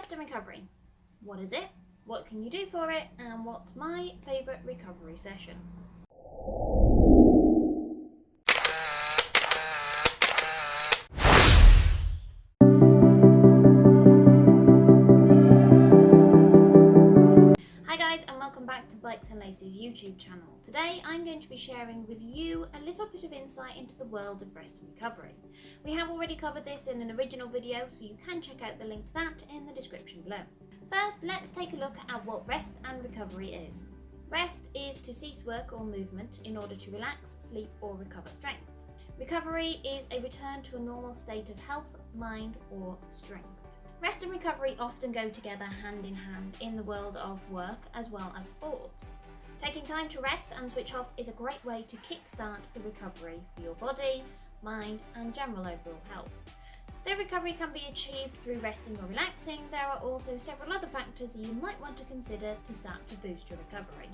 Rest and recovery. What is it? What can you do for it? And what's my favourite recovery session? Hi guys, and welcome back to Bikes and Laces YouTube channel. Today I'm going to be sharing with you a little bit of insight into the world of rest and recovery. We have already covered this in an original video, so you can check out the link to that in the description below. First, let's take a look at what rest and recovery is. Rest is to cease work or movement in order to relax, sleep or recover strength. Recovery is a return to a normal state of health, mind or strength. Rest and recovery often go together hand in hand in the world of work as well as sports. Taking time to rest and switch off is a great way to kickstart the recovery for your body, mind and general overall health. Though recovery can be achieved through resting or relaxing, there are also several other factors you might want to consider to start to boost your recovery.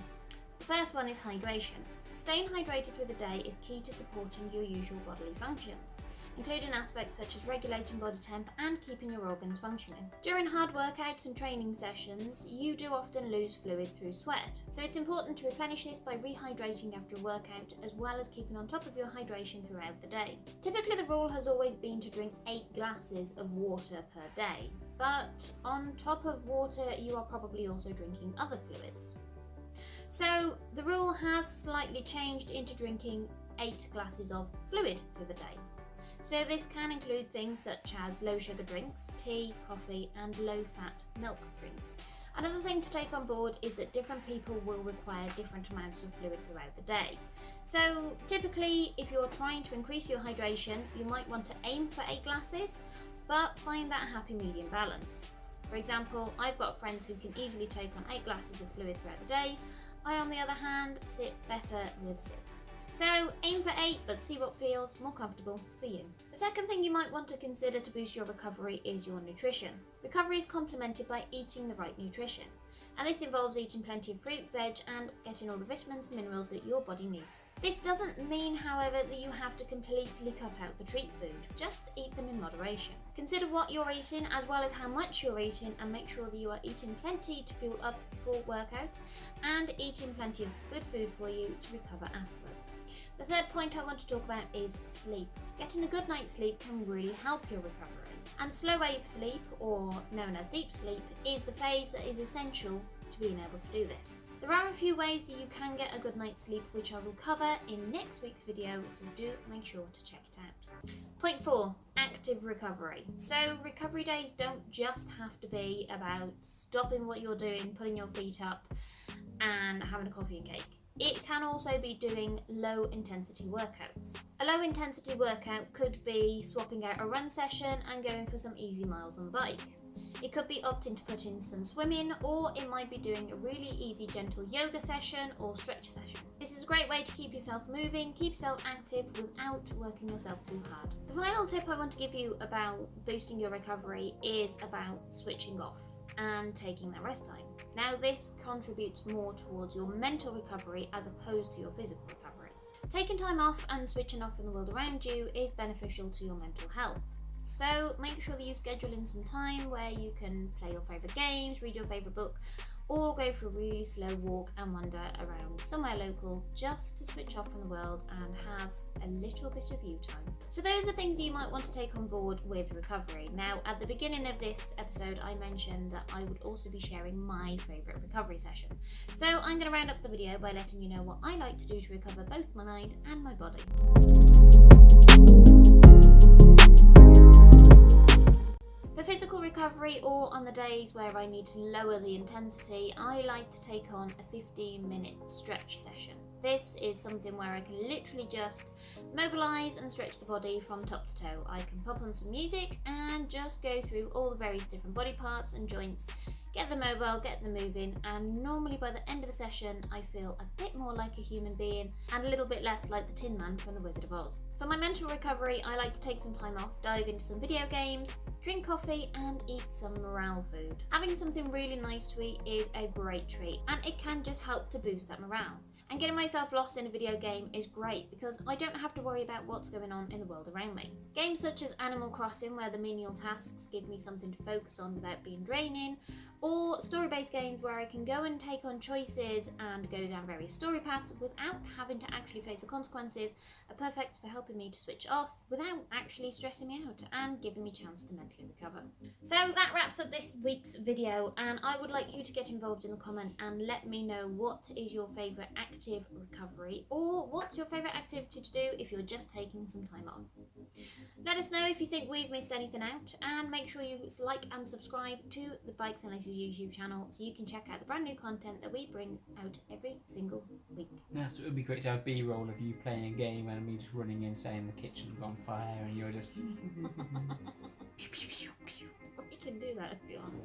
The first one is hydration. Staying hydrated through the day is key to supporting your usual bodily functions, including aspects such as regulating body temp and keeping your organs functioning. During hard workouts and training sessions, you do often lose fluid through sweat, so it's important to replenish this by rehydrating after a workout as well as keeping on top of your hydration throughout the day. Typically the rule has always been to drink 8 glasses of water per day, but on top of water you are probably also drinking other fluids. So the rule has slightly changed into drinking 8 glasses of fluid through the day. So this can include things such as low sugar drinks, tea, coffee and low fat milk drinks. Another thing to take on board is that different people will require different amounts of fluid throughout the day. So typically if you're trying to increase your hydration, you might want to aim for 8 glasses, but find that happy medium balance. For example, I've got friends who can easily take on 8 glasses of fluid throughout the day. I, on the other hand, sit better with 6. So aim for 8, but see what feels more comfortable for you. The second thing you might want to consider to boost your recovery is your nutrition. Recovery is complemented by eating the right nutrition, and this involves eating plenty of fruit, veg, and getting all the vitamins and minerals that your body needs. This doesn't mean, however, that you have to completely cut out the treat food. Just eat them in moderation. Consider what you're eating as well as how much you're eating, and make sure that you are eating plenty to fuel up before workouts and eating plenty of good food for you to recover afterwards. The third point I want to talk about is sleep. Getting a good night's sleep can really help your recovery. And slow wave sleep, or known as deep sleep, is the phase that is essential to being able to do this. There are a few ways that you can get a good night's sleep, which I will cover in next week's video, so do make sure to check it out. Point 4, active recovery. So recovery days don't just have to be about stopping what you're doing, putting your feet up and having a coffee and cake. It can also be doing low intensity workouts. A low intensity workout could be swapping out a run session and going for some easy miles on the bike. It could be opting to put in some swimming, or it might be doing a really easy gentle yoga session or stretch session. This is a great way to keep yourself moving, keep yourself active without working yourself too hard. The final tip I want to give you about boosting your recovery is about switching off and taking that rest time. Now this contributes more towards your mental recovery as opposed to your physical recovery. Taking time off and switching off from the world around you is beneficial to your mental health. So make sure that you schedule in some time where you can play your favourite games, read your favourite book, or go for a really slow walk and wander around somewhere local just to switch off from the world and have a little bit of you time. So those are things you might want to take on board with recovery. Now at the beginning of this episode I mentioned that I would also be sharing my favourite recovery session. So I'm going to round up the video by letting you know what I like to do to recover both my mind and my body. For physical recovery, or on the days where I need to lower the intensity, I like to take on a 15-minute stretch session. This is something where I can literally just mobilise and stretch the body from top to toe. I can pop on some music and just go through all the various different body parts and joints, get the mobile, get the moving, and normally by the end of the session I feel a bit more like a human being and a little bit less like the Tin Man from The Wizard of Oz. For my mental recovery, I like to take some time off, dive into some video games, drink coffee and eat some morale food. Having something really nice to eat is a great treat and it can just help to boost that morale. And getting myself lost in a video game is great because I don't have to worry about what's going on in the world around me. Games such as Animal Crossing, where the menial tasks give me something to focus on without being draining, or story-based games where I can go and take on choices and go down various story paths without having to actually face the consequences, are perfect for helping me to switch off without actually stressing me out and giving me a chance to mentally recover. So that wraps up this week's video, and I would like you to get involved in the comment and let me know what is your favourite active recovery, or what's your favourite activity to do if you're just taking some time off. Let us know if you think we've missed anything out, and make sure you like and subscribe to the Bikes and Laces YouTube channel so you can check out the brand new content that we bring out every single week. Yes, it would be great to have B-roll of you playing a game and me just running in saying the kitchen's on fire and you're just... We can do that if you want.